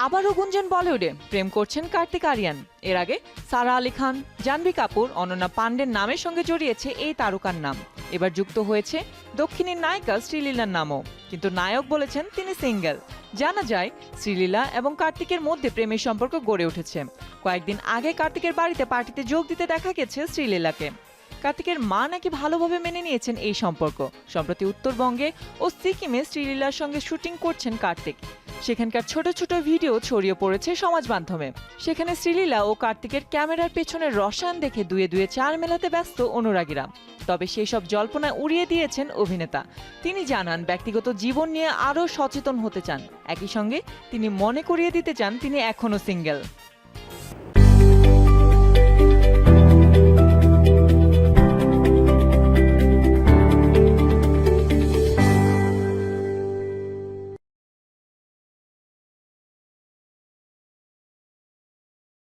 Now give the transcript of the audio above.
আবারও গুঞ্জন বলিউডে প্রেম করছেন কার্তিক আরিয়ান। এর আগে সারা আলি খান, জাহ্নবী কাপুর, অনন্যা পান্ডের নামের সঙ্গে জড়িয়েছে এই তারকার নাম। এবার যুক্ত হয়েছে দক্ষিণী নায়িকা শ্রীলীলার নামও, কিন্তু নায়ক বলেছেন তিনি সিঙ্গেল। জানা যায় শ্রীলীলা এবং কার্তিকের মধ্যে প্রেমের সম্পর্ক গড়ে উঠেছে। কয়েকদিন আগে কার্তিকের বাড়িতে পার্টিতে যোগ দিতে দেখা গেছে শ্রীলীলাকে। কার্তিকের মা নাকি ভালোভাবে মেনে নিয়েছেন এই সম্পর্ক। সম্প্রতি উত্তরবঙ্গে ও সিকিমে শ্রীলীলার সঙ্গে শুটিং করছেন কার্তিক। সেখানকার ছোট ছোট ভিডিও ছড়িয়ে পড়েছে সমাজ মাধ্যমে। সেখানে শ্রীলীলা ও কার্তিকের ক্যামেরার পেছনের রসায়ন দেখে দুয়ে দুয়ে চার মেলাতে ব্যস্ত অনুরাগীরা। তবে সেই সব জল্পনা উড়িয়ে দিয়েছেন অভিনেতা। তিনি জানান ব্যক্তিগত জীবন নিয়ে আরও সচেতন হতে চান। একই সঙ্গে তিনি মনে করিয়ে দিতে চান তিনি এখনও সিঙ্গেল।